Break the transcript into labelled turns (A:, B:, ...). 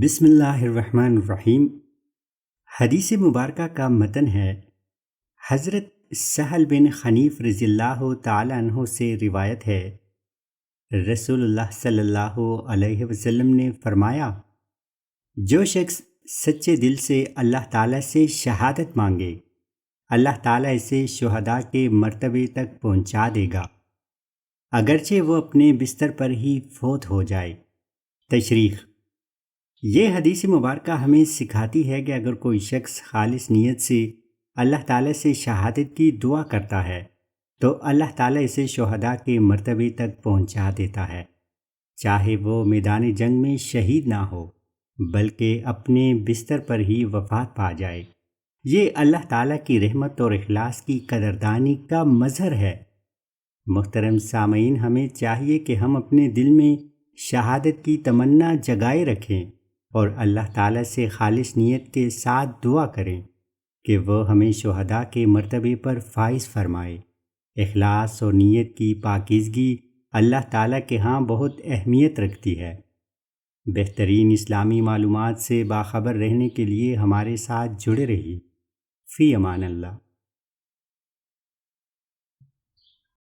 A: بسم اللہ الرحمن الرحیم۔ حدیث مبارکہ کا متن ہے، حضرت سہل بن حنیف رضی اللہ تعالیٰ عنہ سے روایت ہے، رسول اللہ صلی اللہ علیہ وسلم نے فرمایا، جو شخص سچے دل سے اللہ تعالیٰ سے شہادت مانگے، اللہ تعالیٰ اسے شہداء کے مرتبے تک پہنچا دے گا، اگرچہ وہ اپنے بستر پر ہی فوت ہو جائے۔ تشریح: یہ حدیث مبارکہ ہمیں سکھاتی ہے کہ اگر کوئی شخص خالص نیت سے اللہ تعالیٰ سے شہادت کی دعا کرتا ہے تو اللہ تعالیٰ اسے شہداء کے مرتبے تک پہنچا دیتا ہے، چاہے وہ میدان جنگ میں شہید نہ ہو بلکہ اپنے بستر پر ہی وفات پا جائے۔ یہ اللہ تعالیٰ کی رحمت اور اخلاص کی قدردانی کا مظہر ہے۔ محترم سامعین، ہمیں چاہیے کہ ہم اپنے دل میں شہادت کی تمنا جگائے رکھیں اور اللہ تعالیٰ سے خالص نیت کے ساتھ دعا کریں کہ وہ ہمیں شہداء کے مرتبے پر فائز فرمائے۔ اخلاص اور نیت کی پاکیزگی اللہ تعالیٰ کے ہاں بہت اہمیت رکھتی ہے۔ بہترین اسلامی معلومات سے باخبر رہنے کے لیے ہمارے ساتھ جڑے رہیے۔ فی امان اللہ۔